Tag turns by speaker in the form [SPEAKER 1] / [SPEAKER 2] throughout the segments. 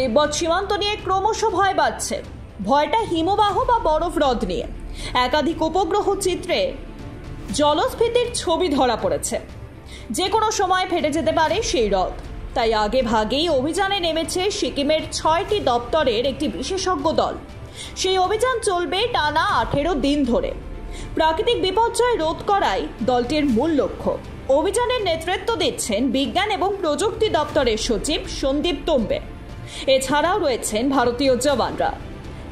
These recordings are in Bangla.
[SPEAKER 1] তিব্বত সীমান্ত নিয়ে ক্রমশ ভয় বাড়ছে। ভয়টা হিমবাহ বা বরফ হ্রদ নিয়ে। একাধিক উপগ্রহ চিত্রে জলস্ফীতির ছবি ধরা পড়েছে। যে কোনো সময় ফেটে যেতে পারে সেই হ্রদ। তাই আগে ভাগেই অভিযানে নেমেছে সিকিমের 6টি দপ্তরের একটি বিশেষজ্ঞ দল। সেই অভিযান চলবে টানা 18 দিন ধরে। প্রাকৃতিক বিপর্যয় রোধ করাই দলটির মূল লক্ষ্য। অভিযানের নেতৃত্ব দিচ্ছেন বিজ্ঞান এবং প্রযুক্তি দপ্তরের সচিব সন্দীপ তোম্বে। এছাড়াও রয়েছেন ভারতীয় জওয়ানরা।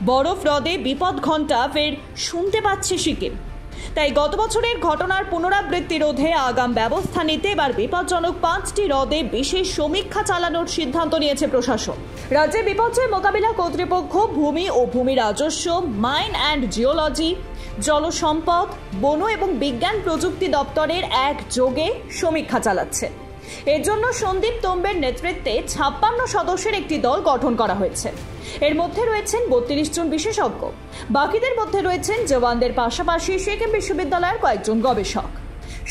[SPEAKER 1] বরফ হ্রদে বিপদ ঘণ্টা ফের শুনতে পাচ্ছে সিকিম। তাই গত বছরের ঘটনার পুনরাবৃত্তি রোধে আগাম ব্যবস্থা নিতে এবার বিপজ্জনক 5টি হ্রদে বিশেষ সমীক্ষা চালানোর সিদ্ধান্ত নিয়েছে প্রশাসন। রাজ্যে বিপর্যয় মোকাবিলা কর্তৃপক্ষ ভূমি ও ভূমি রাজস্ব, মাইন অ্যান্ড জিওলজি, জলসম্পদ, বন এবং বিজ্ঞান প্রযুক্তি দপ্তরের একযোগে সমীক্ষা চালাচ্ছে। এর জন্য সন্দীপ তোম্বের নেতৃত্বে 56 সদস্যের একটি দল গঠন করা হয়েছে। এর মধ্যে রয়েছেন 32 জন বিশেষজ্ঞ। বাকিদের মধ্যে রয়েছেন জওয়ানদের পাশাপাশি সিকিম বিশ্ববিদ্যালয়ের কয়েকজন গবেষক।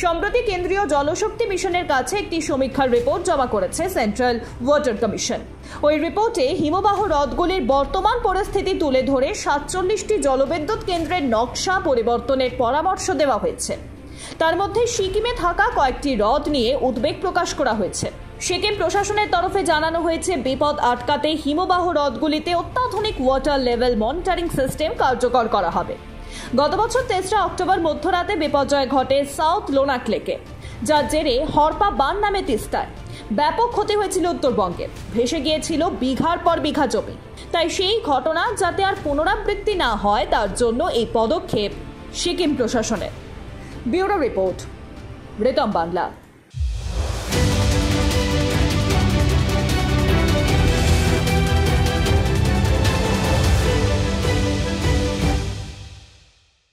[SPEAKER 1] সম্প্রতি কেন্দ্রীয় জলশক্তি মিশনের কাছে একটি সমীক্ষার রিপোর্ট জমা করেছে সেন্ট্রাল ওয়াটার কমিশন। ওই রিপোর্টে হিমবাহ হ্রদগুলির বর্তমান পরিস্থিতি তুলে ধরে 47টি জলবিদ্যুৎ কেন্দ্রের নকশা পরিবর্তনের পরামর্শ দেওয়া হয়েছে। তার মধ্যে সিকিমে থাকা কয়েকটি হ্রদ নিয়ে উদ্বেগ প্রকাশ করা হয়েছে। সিকিম প্রশাসনের তরফে জানানো হয়েছে বিপদ আটকাতে হিমবাহ হ্রদগুলিতে অত্যাধুনিক ওয়াটার লেভেল মনিটরিং সিস্টেম কার্যকর করা হবে। গত বছর 23 অক্টোবর মধ্যরাতে বিপর্যয় ঘটে সাউথ লোনাক লেকে, যার জেরে হরপা বান নামে তিস্তায় ব্যাপক ক্ষতি হয়েছিল উত্তরবঙ্গে। ভেসে গিয়েছিল বিঘার পর বিঘা জমি। তাই সেই ঘটনা যাতে আর পুনরাবৃত্তি না হয় তার জন্য এই পদক্ষেপ সিকিম প্রশাসনের। Bureau report, Ritam Bangla.